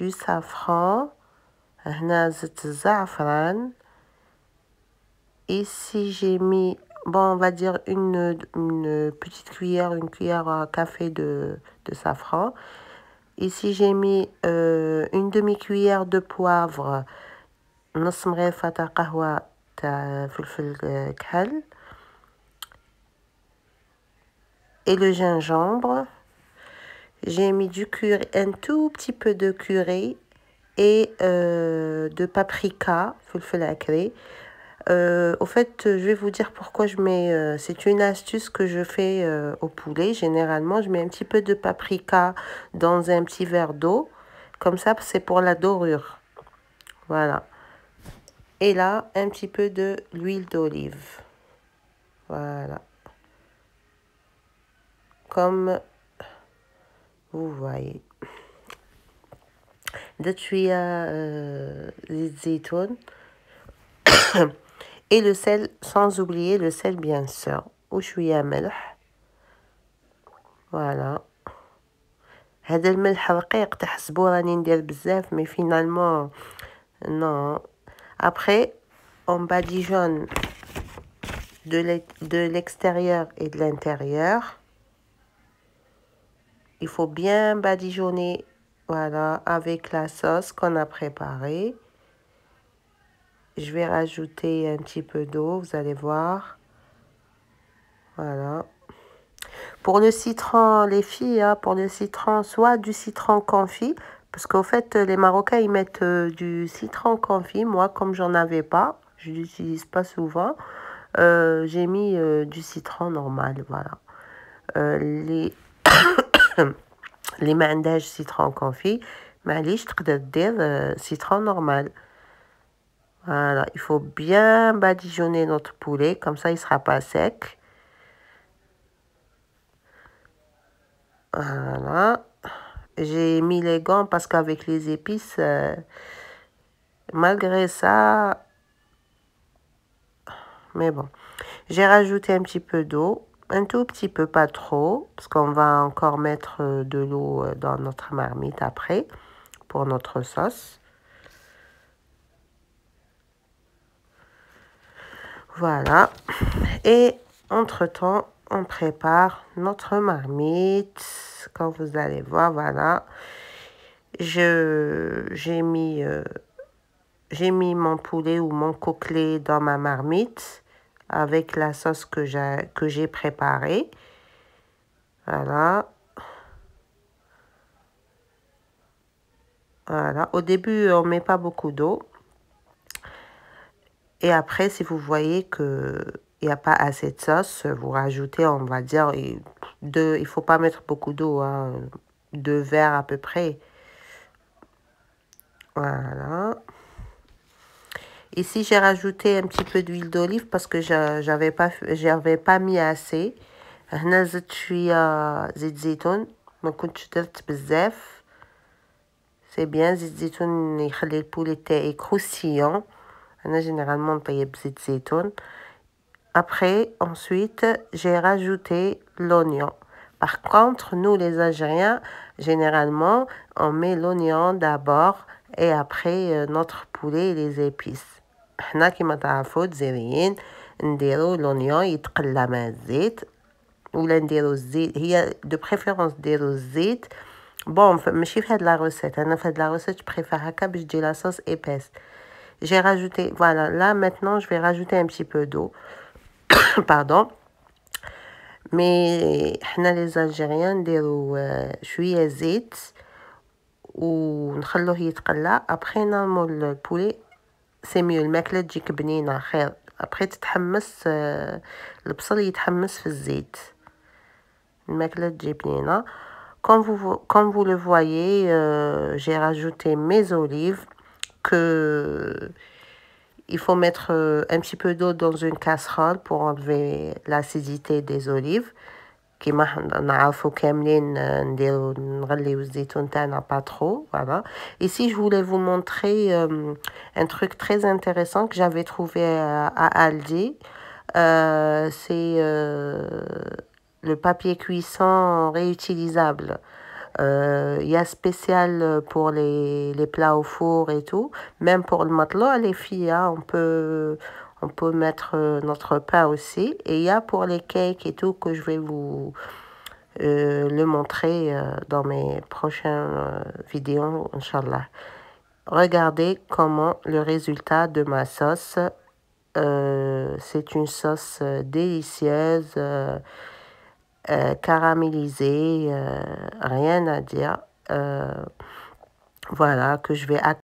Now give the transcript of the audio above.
du safran. هنا زدت الزعفران. Ici, j'ai mis, bon, on va dire une petite cuillère, une cuillère à café de safran. Ici, j'ai mis une demi-cuillère de poivre. نص مغرفة تاع قهوة تاع فلفل كحل. Et le gingembre. J'ai mis du curry, un tout petit peu de curry et de paprika, فلفل أكري. Au fait, je vais vous dire pourquoi je mets... c'est une astuce que je fais au poulet. Généralement, je mets un petit peu de paprika dans un petit verre d'eau. Comme ça, c'est pour la dorure. Voilà. Et là, un petit peu de l'huile d'olive. Voilà. Comme vous voyez. De زيت زيتون. Et le sel, sans oublier le sel bien sûr. وشوية ملح. Voilà. هذا الملح رقيق تحسبوا راني ندير بزاف mais finalement non. Après on badigeonne de l'extérieur et de l'intérieur. Il faut bien badigeonner, voilà, avec la sauce qu'on a préparée. Je vais rajouter un petit peu d'eau, vous allez voir. Voilà. Pour le citron, les filles, hein, pour le citron, soit du citron confit, parce qu'au fait, les Marocains, ils mettent du citron confit. Moi, comme j'en avais pas, je l'utilise pas souvent, j'ai mis du citron normal, voilà. Les ما عندهاش citron confit, معليش تقدر دير citron normal. Voilà, il faut bien badigeonner notre poulet, comme ça il sera pas sec. Voilà. J'ai mis les gants parce qu'avec les épices, malgré ça, mais bon. J'ai rajouté un petit peu d'eau, un tout petit peu, pas trop, parce qu'on va encore mettre de l'eau dans notre marmite après, pour notre sauce. Voilà. Et entre-temps, on prépare notre marmite. Comme vous allez voir, voilà. J'ai mis mon poulet ou mon coquelet dans ma marmite avec la sauce que j'ai préparée. Voilà. Voilà. Au début, on ne met pas beaucoup d'eau. Et après, si vous voyez qu'il n'y a pas assez de sauce, vous rajoutez, on va dire, il ne faut pas mettre beaucoup d'eau, hein, 2 verres à peu près. Voilà. Ici, j'ai rajouté un petit peu d'huile d'olive parce que j'avais pas mis assez. هنا زدت شوية زيت زيتون ما كنتش درت بزاف. سي بيان زيت زيتون يخلي البولي تاعي كروستيون. أنا généralement نطيب بزيت زيتون. Après, ensuite, j'ai rajouté l'oignon. Par contre, nous les Algériens, généralement, on met l'oignon d'abord et après notre poulet et les épices. حنا كيما تعرفوا الجزائريين نديرو l'oignon يتقلى مع الزيت ولا نديرو الزيت هي دو بريفيرونس نديرو الزيت بون ماشي في هاد لا روسيت انا في هاد لا روسيت بريفير هكا باش تجي لا صوص épaisse. J'ai rajouté, voilà, là maintenant je vais rajouter un petit peu d'eau. Pardon. Mais حنا les Algériens نديرو شوية زيت ونخلوه يتقلى. Après نعمل البولي سي ميو الماكلة تجيك بنينة خير. Après تتحمس البصل يتحمس في الزيت. الماكلة تجي بنينة. Comme vous le voyez, j'ai rajouté mes olives que il faut mettre un petit peu d'eau dans une casserole pour enlever l'acidité des olives. كيما نعرفوا كاملين نديرو نغليو الزيتون تاعنا pas trop, voilà. Ici je voulais vous montrer un truc très intéressant que j'avais trouvé à Aldi. C'est le papier cuisson réutilisable. Il y a spécial pour les plats au four et tout. Même pour le matelas, les filles, hein, on peut mettre notre pain aussi. Et il y a pour les cakes et tout que je vais vous le montrer dans mes prochaines vidéos, Inch'Allah. Regardez comment le résultat de ma sauce. C'est une sauce délicieuse, caramélisée, rien à dire. Voilà, que je vais